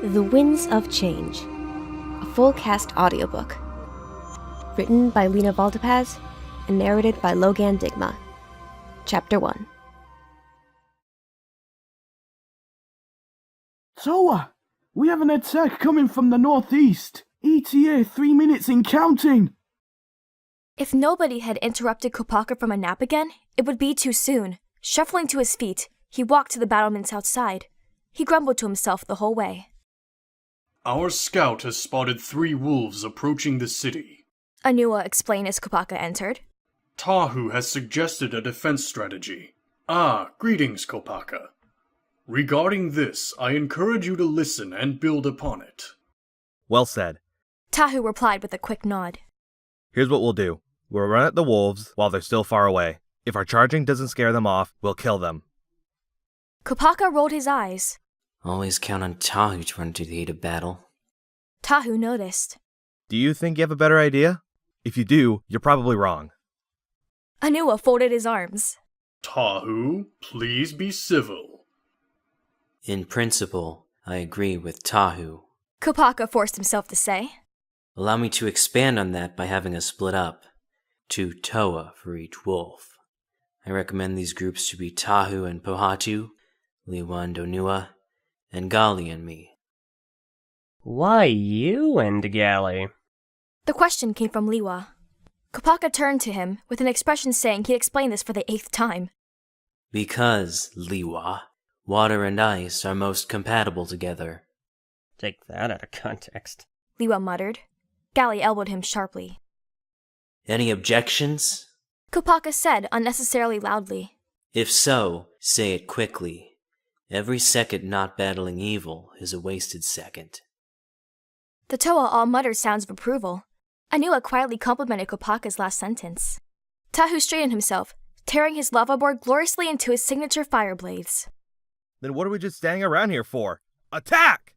The Winds of Change, a full-cast audiobook. Written by Leena Valtapaz and narrated by Loganne Digma. Chapter 1. Toa! We have an attack coming from the northeast! ETA 3 minutes and counting! If nobody had interrupted Kopaka from a nap again, it would be too soon. Shuffling to his feet, he walked to the battlements outside. He grumbled to himself the whole way. Our scout has spotted 3 wolves approaching the city, Onua explained as Kopaka entered. Tahu has suggested a defense strategy. Greetings, Kopaka. Regarding this, I encourage you to listen and build upon it. Well said. Tahu replied with a quick nod. Here's what we'll do. We'll run at the wolves while they're still far away. If our charging doesn't scare them off, we'll kill them. Kopaka rolled his eyes. Always count on Tahu to run to the heat of battle. Tahu noticed. Do you think you have a better idea? If you do, you're probably wrong. Onua folded his arms. Tahu, please be civil. In principle, I agree with Tahu. Kopaka forced himself to say. Allow me to expand on that by having us split up. 2 Toa for each wolf. I recommend these groups to be Tahu and Pohatu, Lewa and Onua, and Gali and me. Why you and Gali? The question came from Leewua. Kopaka turned to him with an expression saying he'd explain this for the 8th time. Because, Leewua, water and ice are most compatible together. Take that out of context. Leewua muttered. Gali elbowed him sharply. Any objections? Kopaka said unnecessarily loudly. If so, say it quickly. Every second not battling evil is a wasted second. The Toa all muttered sounds of approval. Onua quietly complimented Kopaka's last sentence. Tahu straightened himself, tearing his lava board gloriously into his signature fire blades. Then what are we just standing around here for? Attack!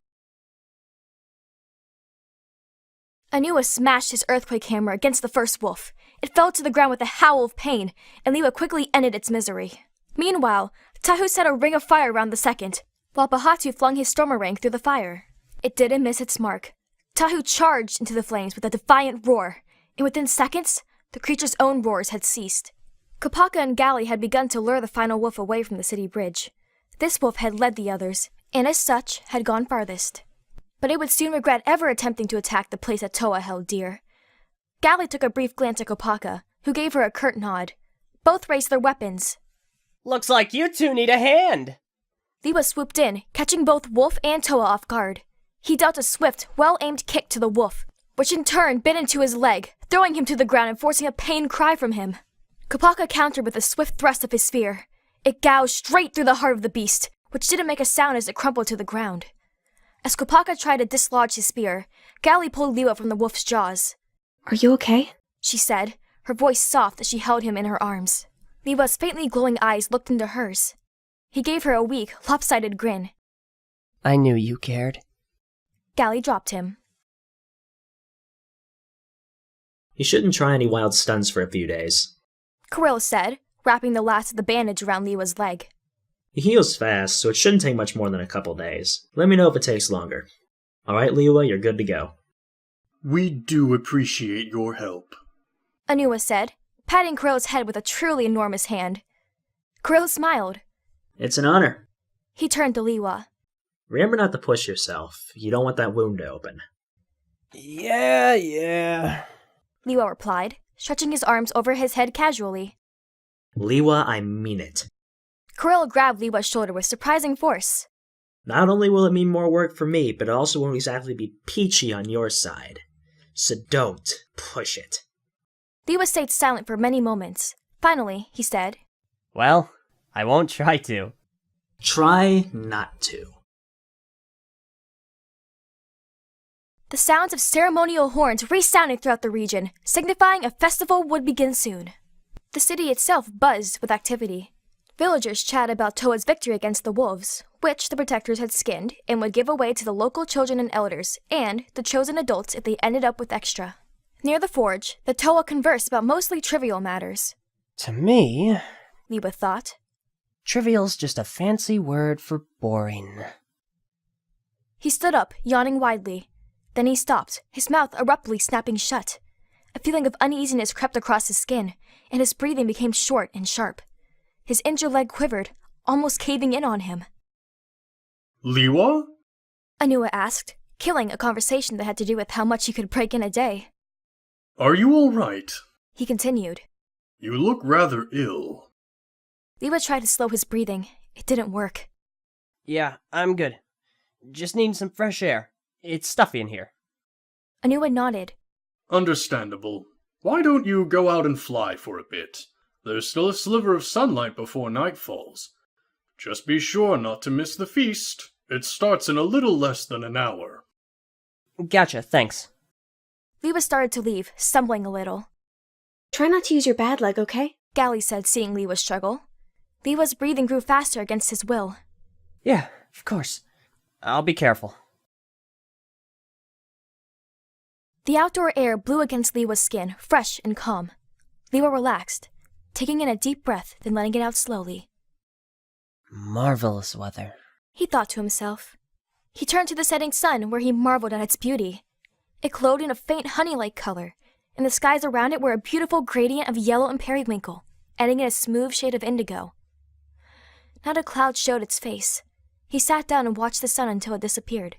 Onua smashed his earthquake hammer against the first wolf. It fell to the ground with a howl of pain, and Lewa quickly ended its misery. Meanwhile, Tahu set a ring of fire around the second, while Pohatu flung his stormerang through the fire. It didn't miss its mark. Tahu charged into the flames with a defiant roar, and within seconds, the creature's own roars had ceased. Kopaka and Gali had begun to lure the final wolf away from the city bridge. This wolf had led the others, and as such, had gone farthest. But it would soon regret ever attempting to attack the place that Toa held dear. Gali took a brief glance at Kopaka, who gave her a curt nod. Both raised their weapons. Looks like you two need a hand. Lewa swooped in, catching both Wolf and Toa off guard. He dealt a swift, well-aimed kick to the wolf, which in turn bit into his leg, throwing him to the ground and forcing a pained cry from him. Kopaka countered with a swift thrust of his spear. It gouged straight through the heart of the beast, which didn't make a sound as it crumpled to the ground. As Kopaka tried to dislodge his spear, Gali pulled Lewa from the wolf's jaws. Are you okay? She said, her voice soft as she held him in her arms. Lewa's faintly glowing eyes looked into hers. He gave her a weak, lopsided grin. I knew you cared. Gali dropped him. You shouldn't try any wild stunts for a few days. Kiril said, wrapping the last of the bandage around Lewa's leg. He heals fast, so it shouldn't take much more than a couple days. Let me know if it takes longer. Alright, Leewua, you're good to go. We do appreciate your help, Onua said, patting Kiril's head with a truly enormous hand. Kiril smiled. It's an honor. He turned to Lewa. Remember not to push yourself. You don't want that wound to open. Yeah. Lewa replied, stretching his arms over his head casually. Leewua, I mean it. Kiril grabbed Lewa's shoulder with surprising force. Not only will it mean more work for me, but it also won't exactly be peachy on your side. So don't push it. Lewa stayed silent for many moments. Finally, he said, Well, I won't try to. Try not to. The sounds of ceremonial horns resounded throughout the region, signifying a festival would begin soon. The city itself buzzed with activity. Villagers chatted about Toa's victory against the wolves, which the protectors had skinned and would give away to the local children and elders, and the chosen adults if they ended up with extra. Near the forge, the Toa conversed about mostly trivial matters. To me, Lewa thought. trivial's just a fancy word for boring. He stood up, yawning widely. Then he stopped, his mouth abruptly snapping shut. A feeling of uneasiness crept across his skin, and his breathing became short and sharp. His injured leg quivered, almost caving in on him. Leewua? Onua asked, killing a conversation that had to do with how much he could break in a day. Are you all right? He continued. You look rather ill. Lewa tried to slow his breathing. It didn't work. Yeah, I'm good. Just need some fresh air. It's stuffy in here. Onua nodded. Understandable. Why don't you go out and fly for a bit? There's still a sliver of sunlight before night falls. Just be sure not to miss the feast. It starts in a little less than an hour. Gotcha, thanks. Lewa started to leave, stumbling a little. Try not to use your bad leg, okay? Gali said, seeing Lewa struggle. Lewa's breathing grew faster against his will. Yeah, of course. I'll be careful. The outdoor air blew against Lewa's skin, fresh and calm. Lewa relaxed, taking in a deep breath, then letting it out slowly. Marvelous weather. He thought to himself. He turned to the setting sun, where he marveled at its beauty. It glowed in a faint honey-like color, and the skies around it were a beautiful gradient of yellow and periwinkle, adding in a smooth shade of indigo. Not a cloud showed its face. He sat down and watched the sun until it disappeared.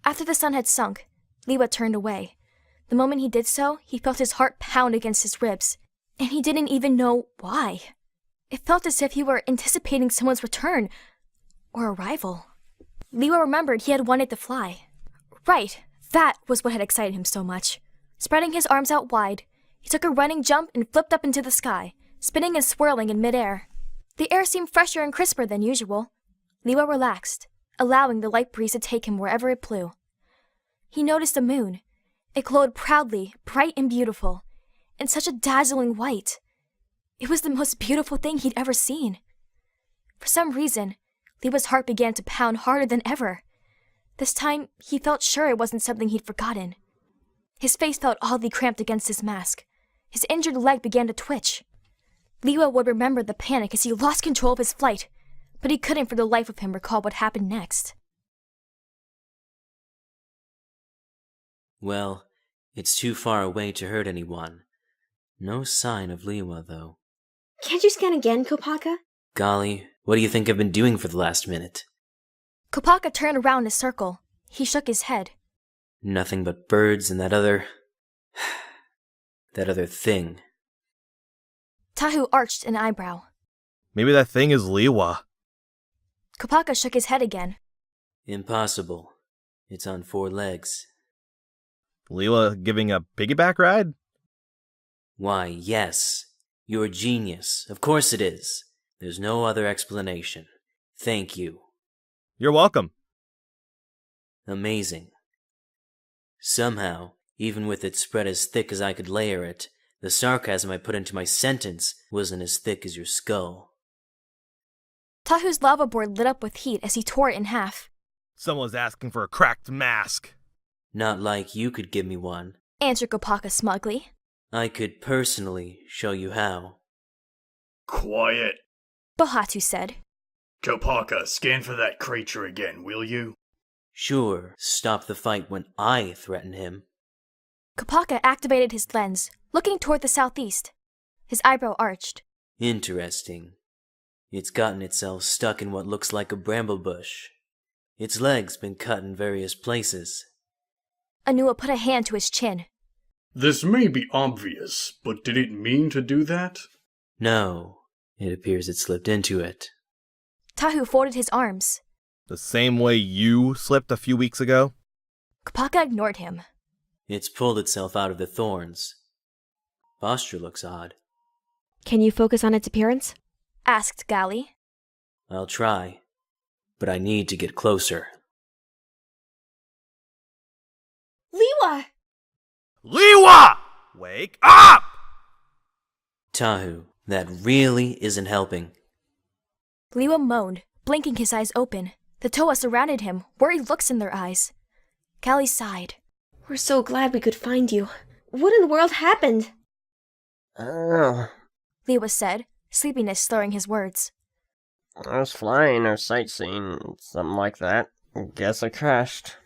After the sun had sunk, Lewa turned away. The moment he did so, he felt his heart pound against his ribs, and he didn't even know why. It felt as if he were anticipating someone's return, or arrival. Lewa remembered he had wanted to fly. Right, that was what had excited him so much. Spreading his arms out wide, he took a running jump and flipped up into the sky, spinning and swirling in midair. The air seemed fresher and crisper than usual. Lewa relaxed, allowing the light breeze to take him wherever it blew. He noticed the moon. It glowed proudly, bright and beautiful, in such a dazzling white. It was the most beautiful thing he'd ever seen. For some reason, Lewa's heart began to pound harder than ever. This time, he felt sure it wasn't something he'd forgotten. His face felt oddly cramped against his mask. His injured leg began to twitch. Lewa would remember the panic as he lost control of his flight, but he couldn't for the life of him recall what happened next. Well, it's too far away to hurt anyone. No sign of Leewua, though. Can't you scan again, Kopaka? Gali, what do you think I've been doing for the last minute? Kopaka turned around in a circle. He shook his head. Nothing but birds and that other thing. Tahu arched an eyebrow. Maybe that thing is Leewua. Kopaka shook his head again. Impossible. It's on 4 legs. Leewua giving a piggyback ride? Why, yes. You're a genius. Of course it is. There's no other explanation. Thank you. You're welcome. Amazing. Somehow, even with it spread as thick as I could layer it, the sarcasm I put into my sentence wasn't as thick as your skull. Tahu's lava board lit up with heat as he tore it in half. Someone's asking for a cracked mask. Not like you could give me one. Answered Kopaka smugly. I could personally show you how. Quiet. Pohatu said. Kopaka, scan for that creature again, will you? Sure, stop the fight when I threaten him. Kopaka activated his lens, looking toward the southeast. His eyebrow arched. Interesting. It's gotten itself stuck in what looks like a bramble bush. Its leg's been cut in various places. Onua put a hand to his chin. This may be obvious, but did it mean to do that? No, it appears it slipped into it. Tahu folded his arms. The same way you slipped a few weeks ago? Kopaka ignored him. It's pulled itself out of the thorns. Posture looks odd. Can you focus on its appearance? Asked Gali. I'll try, but I need to get closer. Leewua! Leewua! Wake up! Tahu, that really isn't helping. Lewa moaned, blinking his eyes open. The Toa surrounded him, worried looks in their eyes. Gali sighed. We're so glad we could find you. What in the world happened? Oh, Lewa said, sleepiness slurring his words. I was flying or sightseeing, something like that. Guess I crashed.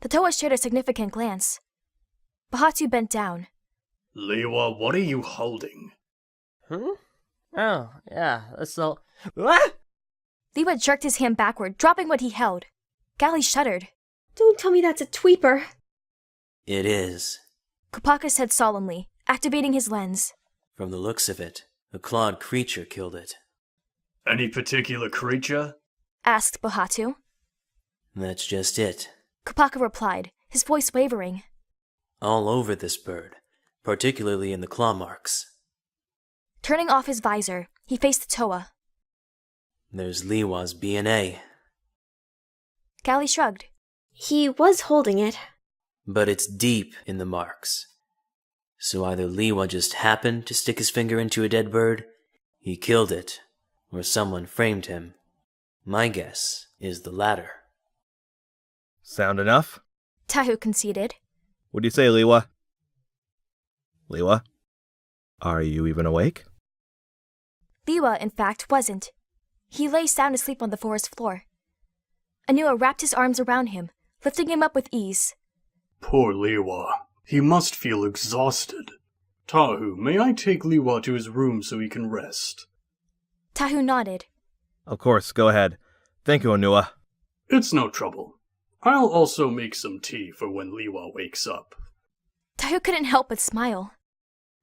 The Toa shared a significant glance. Pohatu bent down. Leewua, what are you holding? Oh, yeah, that's all. Ah! Leewua jerked his hand backward, dropping what he held. Gali shuddered. Don't tell me that's a tweeper. It is. Kopaka said solemnly, activating his lens. From the looks of it, a clawed creature killed it. Any particular creature? Asked Pohatu. That's just it. Kopaka replied, his voice wavering. All over this bird, particularly in the claw marks. Turning off his visor, he faced the Toa. There's Leewa's BNA. Gali shrugged. He was holding it. But it's deep in the marks. So either Leewua just happened to stick his finger into a dead bird, he killed it, or someone framed him. My guess is the latter. Sound enough? Tahu conceded. What do you say, Leewua? Leewua? Are you even awake? Leewua, in fact, wasn't. He lay sound asleep on the forest floor. Onua wrapped his arms around him, lifting him up with ease. Poor Leewua. He must feel exhausted. Tahu, may I take Leewua to his room so he can rest? Tahu nodded. Of course, go ahead. Thank you, Onua. It's no trouble. I'll also make some tea for when Leewua wakes up. Tahu couldn't help but smile.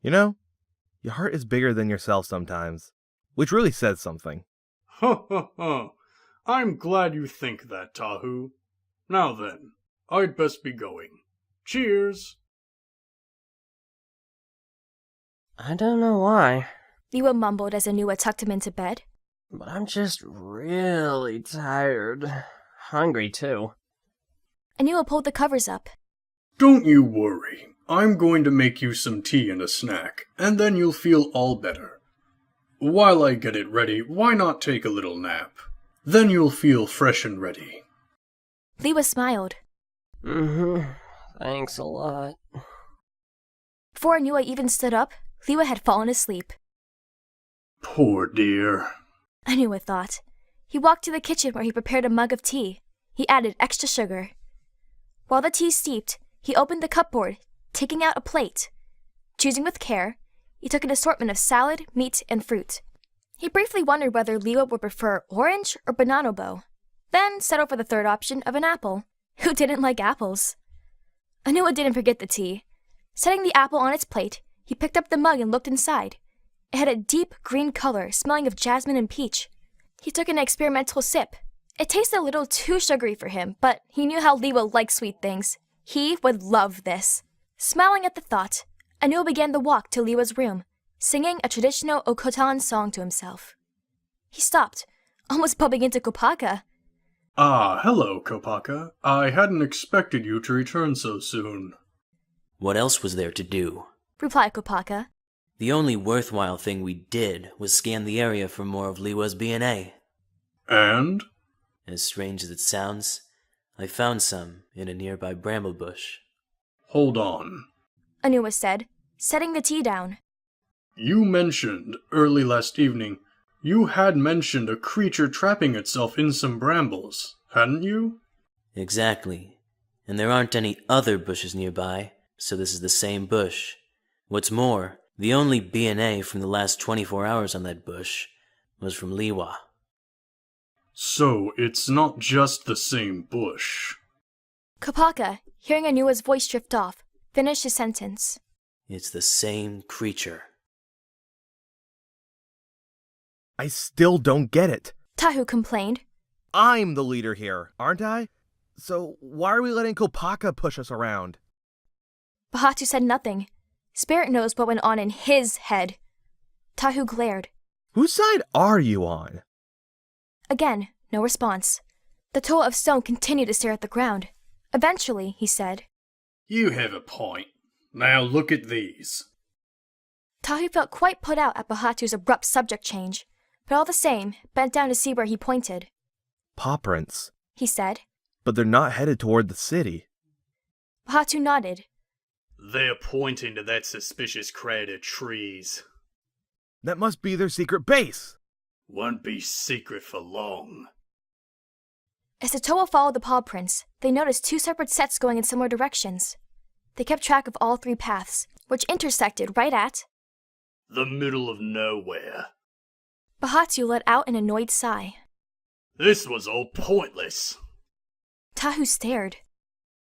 You know, your heart is bigger than yourself sometimes, which really says something. Ha ha ha. I'm glad you think that, Tahu. Now then, I'd best be going. Cheers! I don't know why, Leewua mumbled as Onua tucked him into bed. but I'm just really tired. Hungry, too. Onua pulled the covers up. Don't you worry. I'm going to make you some tea and a snack, and then you'll feel all better. While I get it ready, why not take a little nap? Then you'll feel fresh and ready. Leewua smiled. Thanks a lot. Before Onua even stood up, Leewua had fallen asleep. Poor dear. Onua thought. He walked to the kitchen where he prepared a mug of tea. He added extra sugar. While the tea steeped, he opened the cupboard, taking out a plate. Choosing with care, he took an assortment of salad, meat, and fruit. He briefly wondered whether Leewua would prefer orange or bonobo, then settled for the third option of an apple. Who didn't like apples? Onua didn't forget the tea. Setting the apple on its plate, he picked up the mug and looked inside. It had a deep green color, smelling of jasmine and peach. He took an experimental sip. It tasted a little too sugary for him, but he knew how Leewua liked sweet things. He would love this. Smiling at the thought, Onua began the walk to Leewa's room, singing a traditional Okotan song to himself. He stopped, almost bumping into Kopaka. Ah, hello, Kopaka. I hadn't expected you to return so soon. What else was there to do? Replied Kopaka. The only worthwhile thing we did was scan the area for more of Leewa's BNA. And? As strange as it sounds, I found some in a nearby bramble bush. Hold on. Onua said, setting the tea down. You mentioned, early last evening, you had mentioned a creature trapping itself in some brambles, hadn't you? Exactly. And there aren't any other bushes nearby, so this is the same bush. What's more, the only BNA from the last 24 hours on that bush was from Leewua. So it's not just the same bush. Kopaka, hearing Onua's voice drift off, finished his sentence. It's the same creature. I still don't get it. Tahu complained. I'm the leader here, aren't I? So why are we letting Kopaka push us around? Pohatu said nothing. Spirit knows what went on in his head. Tahu glared. Whose side are you on? Again, no response. The Toa of Stone continued to stare at the ground. Eventually, he said, You have a point. Now look at these. Tahu felt quite put out at Pohatu's abrupt subject change, but all the same, bent down to see where he pointed. Paw prints. He said. But they're not headed toward the city. Pohatu nodded. They're pointing to that suspicious crowd of trees. That must be their secret base. Won't be secret for long. As the Toa followed the paw prints, they noticed 2 separate sets going in similar directions. They kept track of all 3 paths, which intersected right at The middle of nowhere. Pohatu let out an annoyed sigh. This was all pointless. Tahu stared.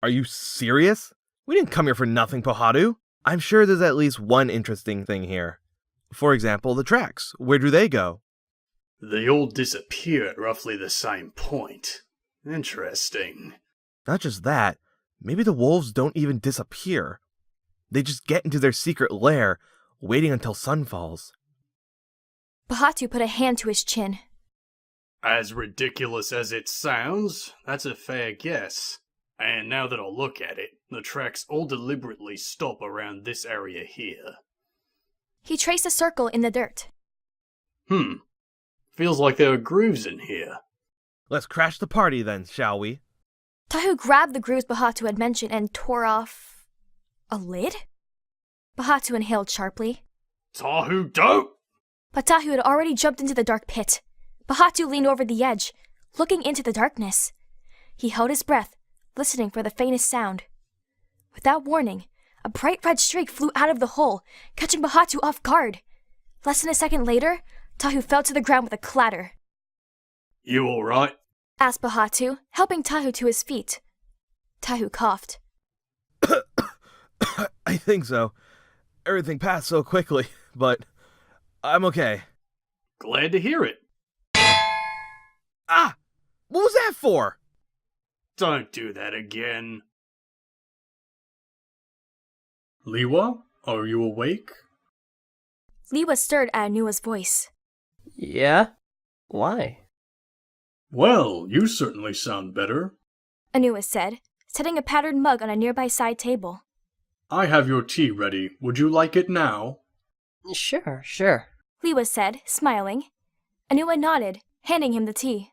Are you serious? We didn't come here for nothing, Pohatu. I'm sure there's at least one interesting thing here. For example, the tracks. Where do they go? They all disappear at roughly the same point. Interesting. Not just that, maybe the wolves don't even disappear. They just get into their secret lair, waiting until sun falls. Pohatu put a hand to his chin. As ridiculous as it sounds, that's a fair guess. And now that I look at it, the tracks all deliberately stop around this area here. He traced a circle in the dirt. Feels like there are grooves in here. Let's crash the party then, shall we? Tahu grabbed the grooves Pohatu had mentioned and tore off a lid? Pohatu inhaled sharply. Tahu, don't! But Tahu had already jumped into the dark pit. Pohatu leaned over the edge, looking into the darkness. He held his breath, listening for the faintest sound. Without warning, a bright red streak flew out of the hole, catching Pohatu off guard. Less than a second later, Tahu fell to the ground with a clatter. You alright? Asked Pohatu, helping Tahu to his feet. Tahu coughed. I think so. Everything passed so quickly, but I'm okay. Glad to hear it. Ah! What was that for? Don't do that again. Leewua, are you awake? Lewa stirred at Onua's voice. Yeah? Why? Well, you certainly sound better. Onua said, setting a patterned mug on a nearby side table. I have your tea ready. Would you like it now? Sure. Lewa said, smiling. Onua nodded, handing him the tea.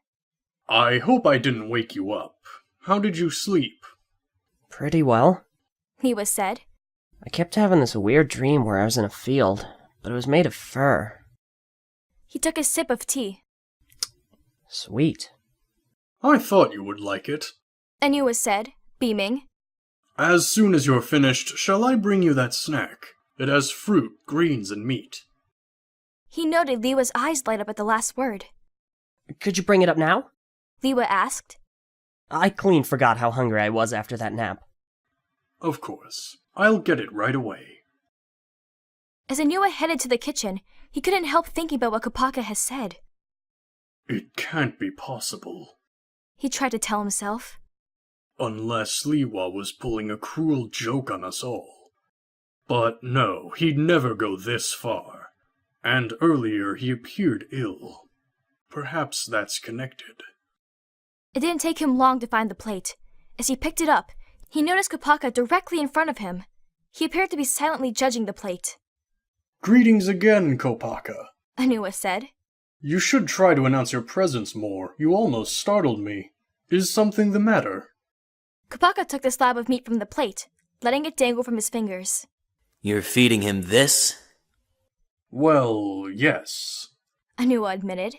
I hope I didn't wake you up. How did you sleep? Pretty well. Lewa said. I kept having this weird dream where I was in a field, but it was made of fur. He took a sip of tea. Sweet. I thought you would like it. Onua said, beaming. As soon as you're finished, shall I bring you that snack? It has fruit, greens, and meat. He noted Lewa's eyes light up at the last word. Could you bring it up now? Lewa asked. I clean forgot how hungry I was after that nap. Of course. I'll get it right away. As Onua headed to the kitchen, he couldn't help thinking about what Kopaka has said. It can't be possible. He tried to tell himself. Unless Leewua was pulling a cruel joke on us all. But no, he'd never go this far. And earlier he appeared ill. Perhaps that's connected. It didn't take him long to find the plate. As he picked it up, he noticed Kopaka directly in front of him. He appeared to be silently judging the plate. Greetings again, Kopaka. Onua said. You should try to announce your presence more. You almost startled me. Is something the matter? Kopaka took the slab of meat from the plate, letting it dangle from his fingers. You're feeding him this? Well, yes. Onua admitted.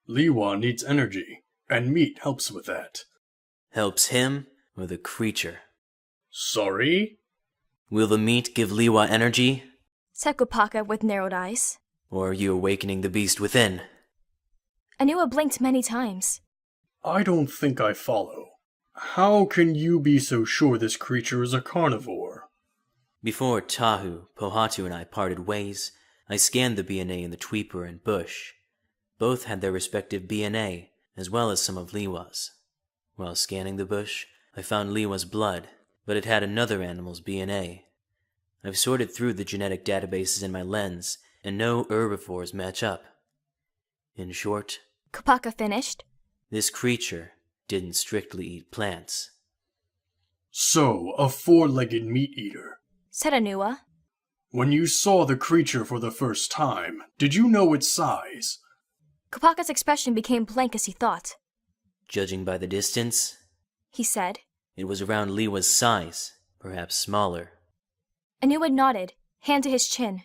Leewua needs energy, and meat helps with that. Helps him or the creature? Sorry? Will the meat give Leewua energy? Said Kopaka with narrowed eyes. Or are you awakening the beast within? Onua blinked many times. I don't think I follow. How can you be so sure this creature is a carnivore? Before Tahu, Pohatu, and I parted ways, I scanned the BNA in the Tweeper and Bush. Both had their respective BNA, as well as some of Leewua's. While scanning the bush, I found Leewua's blood, but it had another animal's BNA. I've sorted through the genetic databases in my lens, and no herbivores match up. In short, Kopaka finished. this creature didn't strictly eat plants. So, a four-legged meat-eater. Said Onua. When you saw the creature for the first time, did you know its size? Kopaka's expression became blank as he thought. Judging by the distance, He said. it was around Leewua's size, perhaps smaller. Onua nodded, hand to his chin.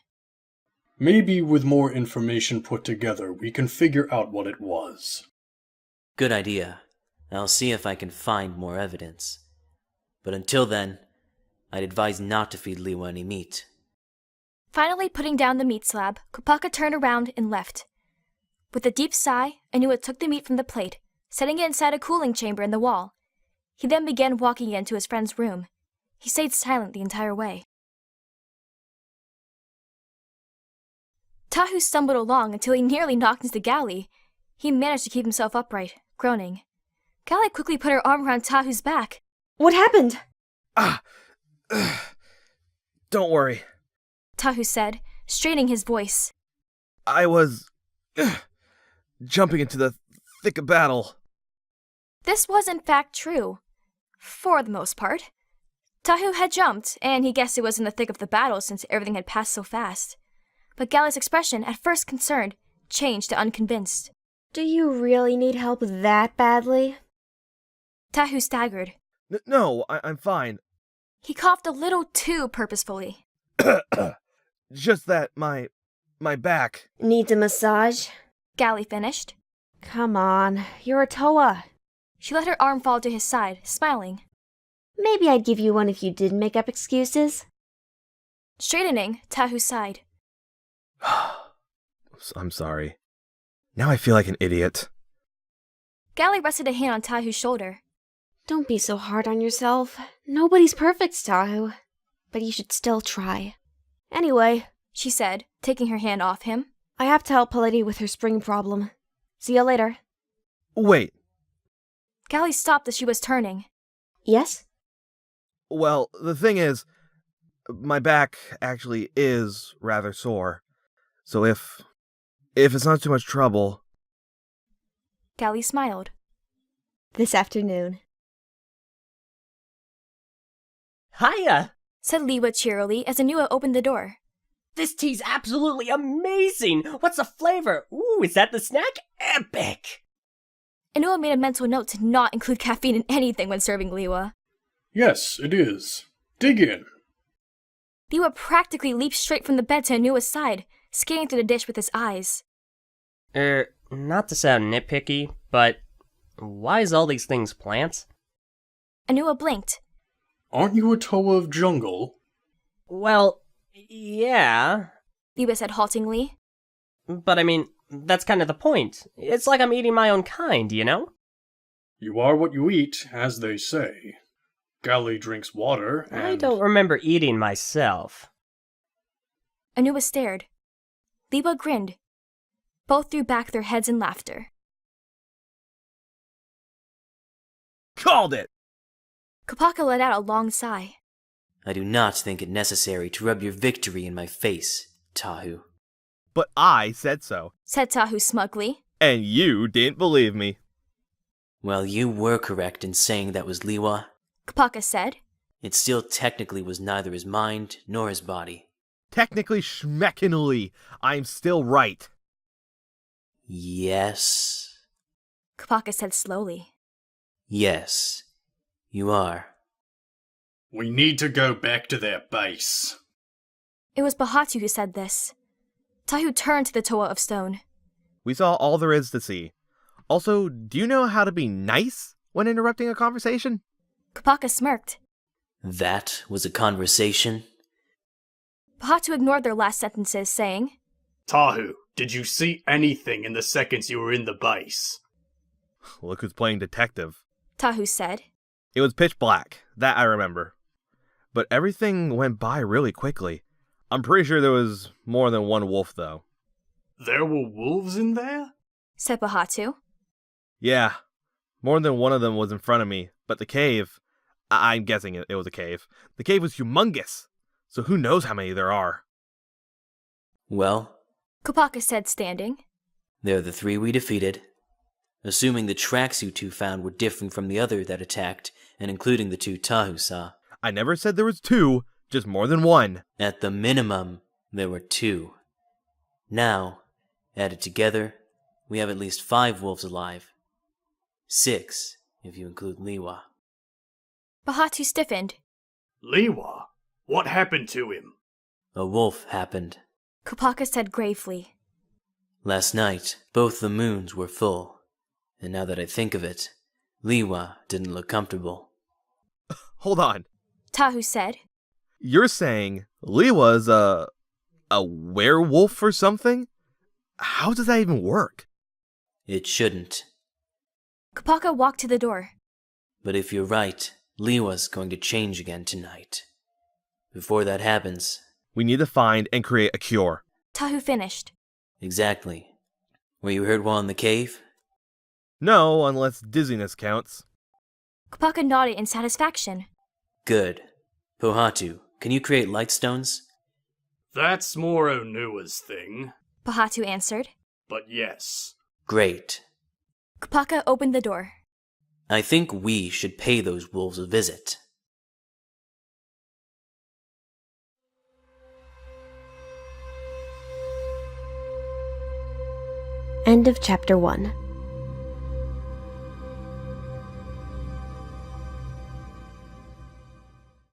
Maybe with more information put together, we can figure out what it was. Good idea. I'll see if I can find more evidence. But until then, I'd advise not to feed Lewa any meat. Finally putting down the meat slab, Kopaka turned around and left. With a deep sigh, Onua took the meat from the plate, setting it inside a cooling chamber in the wall. He then began walking into his friend's room. He stayed silent the entire way. Tahu stumbled along until he nearly knocked into Gali. He managed to keep himself upright, groaning. Gali quickly put her arm around Tahu's back. What happened? Don't worry. Tahu said, straining his voice. I was jumping into the thick of battle. This was in fact true. For the most part. Tahu had jumped, and he guessed it was in the thick of the battle since everything had passed so fast. But Gali's expression, at first concerned, changed to unconvinced. Do you really need help that badly? Tahu staggered. No, I'm fine. He coughed a little too purposefully. Just that my back. Needs a massage? Gali finished. Come on, you're a Toa. She let her arm fall to his side, smiling. Maybe I'd give you one if you didn't make up excuses. Straightening, Tahu sighed. I'm sorry. Now I feel like an idiot. Gali rested a hand on Tahu's shoulder. Don't be so hard on yourself. Nobody's perfect, Tahu. But you should still try. Anyway, She said, taking her hand off him. I have to help Polity with her spring problem. See you later. Wait. Gali stopped as she was turning. Yes? Well, the thing is, my back actually is rather sore. So if it's not too much trouble... Gali smiled. This afternoon. Hiya! Said Leewua cheerily as Onua opened the door. This tea's absolutely amazing! What's the flavor? Ooh, is that the snack? Epic! Onua made a mental note to not include caffeine in anything when serving Leewua. Yes, it is. Dig in. Leewua practically leaped straight from the bed to Onua's side, scanning through the dish with his eyes. Not to sound nitpicky, but why is all these things plants? Onua blinked. Aren't you a Toa of jungle? Well, yeah, Leewua said haltingly. but I mean, that's kind of the point. It's like I'm eating my own kind, you know? You are what you eat, as they say. Gali drinks water, and... I don't remember eating myself. Onua stared. Leewua grinned. Both threw back their heads in laughter. Called it! Kopaka let out a long sigh. I do not think it necessary to rub your victory in my face, Tahu. But I said so. Said Tahu smugly. And you didn't believe me. Well, you were correct in saying that was Leewua. Kopaka said. It still technically was neither his mind nor his body. Technically schmeckinally, I'm still right. Yes. Kopaka said slowly. Yes, you are. We need to go back to their base. It was Pohatu who said this. Tahu turned to the Toa of stone. We saw all there is to see. Also, do you know how to be nice when interrupting a conversation? Kopaka smirked. That was a conversation? Pohatu ignored their last sentences, saying, Tahu, did you see anything in the seconds you were in the base? Look who's playing detective. Tahu said. It was pitch black, that I remember. But everything went by really quickly. I'm pretty sure there was more than one wolf, though. There were wolves in there? Said Pohatu. Yeah, more than one of them was in front of me, but the cave... I'm guessing it was a cave. The cave was humongous, so who knows how many there are. Well, Kopaka said, standing. they're the three we defeated. Assuming the tracks you two found were different from the other that attacked, and including the two Tahu saw. I never said there was two, just more than one. At the minimum, there were two. Now, added together, we have at least 5 wolves alive. 6, if you include Leewua. Pohatu stiffened. Leewua? What happened to him? A wolf happened. Kopaka said gravely. Last night, both the moons were full. And now that I think of it, Leewua didn't look comfortable. Hold on. Tahu said. You're saying Leewa's a werewolf or something? How does that even work? It shouldn't. Kopaka walked to the door. But if you're right, Leewa's going to change again tonight. Before that happens... We need to find and create a cure. Tahu finished. Exactly. Were you hurt while in the cave? No, unless dizziness counts. Kopaka nodded in satisfaction. Good. Pohatu, can you create light stones? That's more Onua's thing. Pohatu answered. But yes. Great. Kopaka opened the door. I think we should pay those wolves a visit. End of Chapter 1.